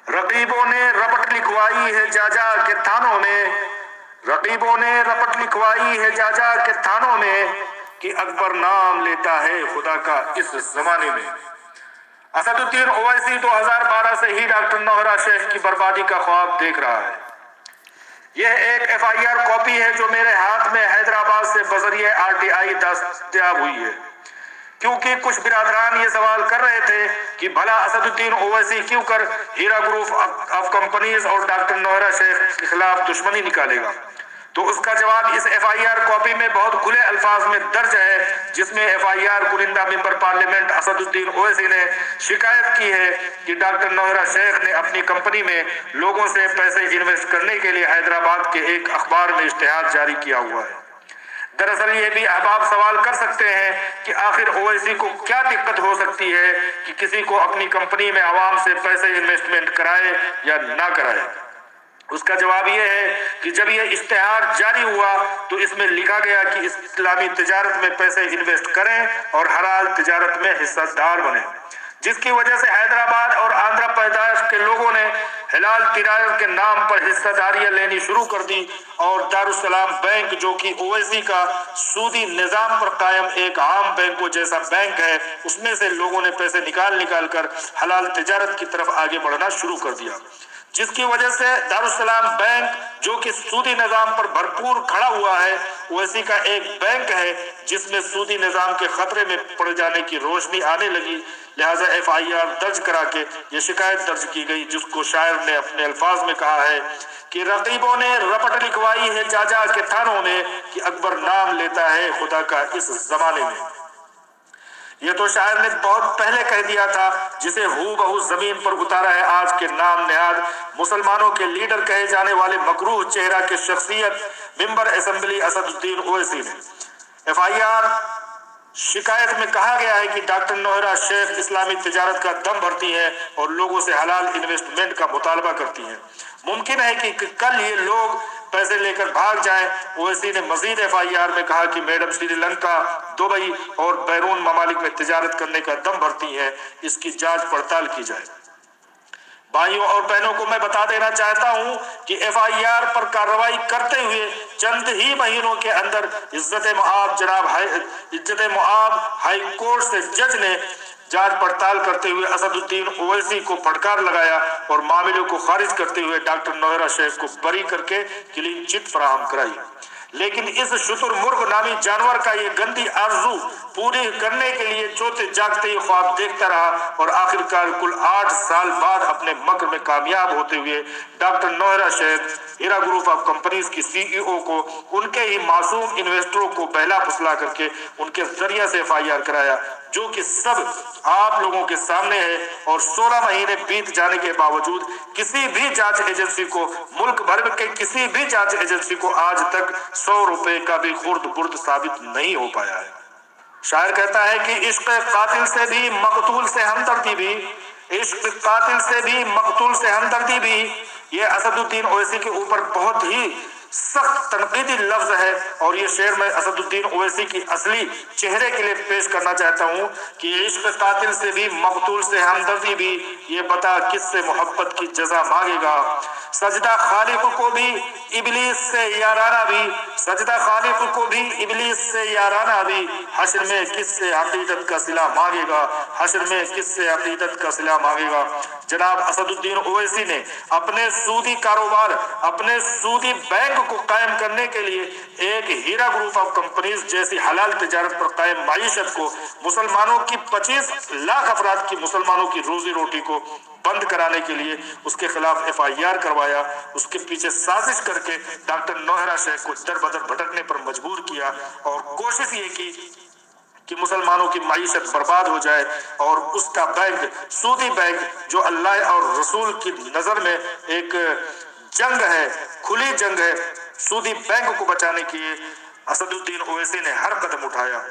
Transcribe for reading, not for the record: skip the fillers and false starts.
रकीबों ने रपट लिखवाई है जा जा के थानों में, रकीबों ने रपट लिखवाई है जा जा के थानों में कि अकबर नाम लेता है खुदा का इस जमाने में। असदुद्दीन ओवैसी 2012 से ही डॉक्टर नौहरा शेख की बर्बादी का ख्वाब देख रहा है। यह एक FIR कॉपी है जो मेरे हाथ में हैदराबाद से बजरिए RTI दस्तयाब हुई है, क्योंकि कुछ बिरादरान ये सवाल कर रहे थे कि भला असदुद्दीन ओवैसी क्यों कर हीरा ग्रुप ऑफ कंपनीज और डॉक्टर नौहरा शेख के खिलाफ दुश्मनी निकालेगा। तो उसका जवाब इस FIR कॉपी में बहुत खुले अल्फाज में दर्ज है, जिसमें FIR कुनिंदा मेंबर पार्लियामेंट असदुद्दीन ओवैसी ने शिकायत की है कि डॉक्टर नौहरा शेख ने अपनी कंपनी में लोगों से पैसे इन्वेस्ट करने के लिए हैदराबाद के एक अखबार में इश्तिहार जारी किया हुआ है। दरअसल ये भी अहबाब सवाल कर सकते हैं कि आखिर ओवैसी को क्या दिक्कत हो सकती है कि किसी को अपनी कंपनी में आवाम से पैसे इन्वेस्टमेंट कराए या ना कराए। उसका जवाब यह है कि जब यह इश्तिहार जारी हुआ तो इसमें लिखा गया कि इस्लामी तिजारत में पैसे इन्वेस्ट करें और हलाल तिजारत में हिस्सेदार बने, जिसकी वजह से हैदराबाद और आंध्र प्रदेश के लोगों ने हलाल तिजारत के नाम पर हिस्सेदारियां लेनी शुरू कर दी और दारुसलाम बैंक, जो कि ओवैसी का सूदी निजाम पर कायम एक आम बैंकों जैसा बैंक है, उसमें से लोगों ने पैसे निकाल कर हलाल तिजारत की तरफ आगे बढ़ना शुरू कर दिया, जिसकी वजह से दारुसलाम बैंक, जो कि सूदी निजाम पर भरपूर खड़ा हुआ है, ओवैसी का एक बैंक है जिसमें सूदी निजाम के खतरे में पड़ जाने की रोशनी आने लगी। लिहाजा FIR दर्ज करा के ये शिकायत दर्ज की गई, जिसको शायर ने अपने अल्फाज में कहा है कि रकीबों ने रपट लिखवाई है जा जा के थानों में कि अकबर नाम लेता है खुदा का इस जमाने में। ये तो शायर ने बहुत पहले कह दिया था, जिसे हूबहू जमीन पर उतारा है आज के नाम निहाद मुसलमानों के लीडर कहे जाने वाले मकरूह चेहरा की शख्सियत मेंबर असेंबली असदुद्दीन ओवैसी ने। FIR शिकायत में कहा गया है कि डॉक्टर नौहरा शेख इस्लामी तिजारत का दम भरती हैं और लोगों से हलाल इन्वेस्टमेंट का मुतालबा करती हैं। मुमकिन है कि कल ये लोग पैसे लेकर भाग जाएं। ओवैसी ने मजीद FIR में कहा कि मैडम श्रीलंका, दुबई और बैरून ममालिक में तिजारत करने का दम भरती हैं, इसकी जांच पड़ताल की जाए। भाइयों और बहनों को मैं बता देना चाहता हूं कि FIR पर कार्रवाई करते हुए चंद ही महीनों के अंदर इज्जत मुआब हाई कोर्ट से जज ने जांच पड़ताल करते हुए असदुद्दीन ओवैसी को फटकार लगाया और मामले को खारिज करते हुए डॉक्टर नौहरा शेख को बरी करके क्लीन चिट फराहम कराई। लेकिन इस शुतुरमुर्ग नामी जानवर का ये गंदी आरजू पूरी करने के लिए सोते जागते ही ख्वाब देखता रहा और आखिरकार कुल 8 साल बाद अपने मक्र में कामयाब होते हुए doctor Nowhera Shaikh Heera group of companies की CEO को उनके ही मासूम इन्वेस्टरों को बहला फुसला करके उनके जरिए से FIR कराया, जो कि सब आप लोगों के सामने है। और 16 महीने बीत जाने के बावजूद किसी भी जांच एजेंसी को, मुल्क भर के किसी भी जांच एजेंसी को आज तक 100 रुपए का भी खुर्द बुर्द साबित नहीं हो पाया है। शायर कहता है कि इश्क कातिल से भी मकतूल से हमदर्दी भी, इश्क कातिल से भी मकतूल से हमदर्दी भी, ये असदुद्दीन ओवैसी के ऊपर बहुत ही सख्त तनकीदी लफ्ज है। और ये शेर मैं असदुद्दीन ओवैसी की असली चेहरे के लिए पेश करना चाहता हूँ कि इश्क कातिल से भी मकतूल से हमदर्दी भी, ये बता किससे मोहब्बत की जजा मांगेगा। सजदा खालिक को भी इबलीस से याराना भी, सजदा खालिक को भी इबलीस से याराना भी, हश्र में किससे अकीदत का सिला मांगेगा, हश्र में किससे अकीदत का सिला मांगेगा। जनाब असदुद्दीन ओवैसी ने अपने सूदी कारोबार, अपने सूदी बैंक को कायम करने के लिए एक हीरा ग्रुप ऑफ कंपनीज जैसी हलाल तिजारत पर कायम माईशत को, मुसलमानों की 25 लाख अफराद की मुसलमानों की रोजी रोटी को बंद कराने के लिए उसके खिलाफ FIR करवाया। उसके पीछे साजिश करके डॉक्टर नौहरा शेख को दर बदर भटकने पर मजबूर किया और कोशिश ये की कि मुसलमानों की माईशत बर्बाद हो जाए और उसका बैंक, सूदी बैंक, जो अल्लाह और रसूल की नजर में एक जंग है, खुली जंग है, सूदी बैंक को बचाने के लिए असदुद्दीन ओवैसी ने हर कदम उठाया।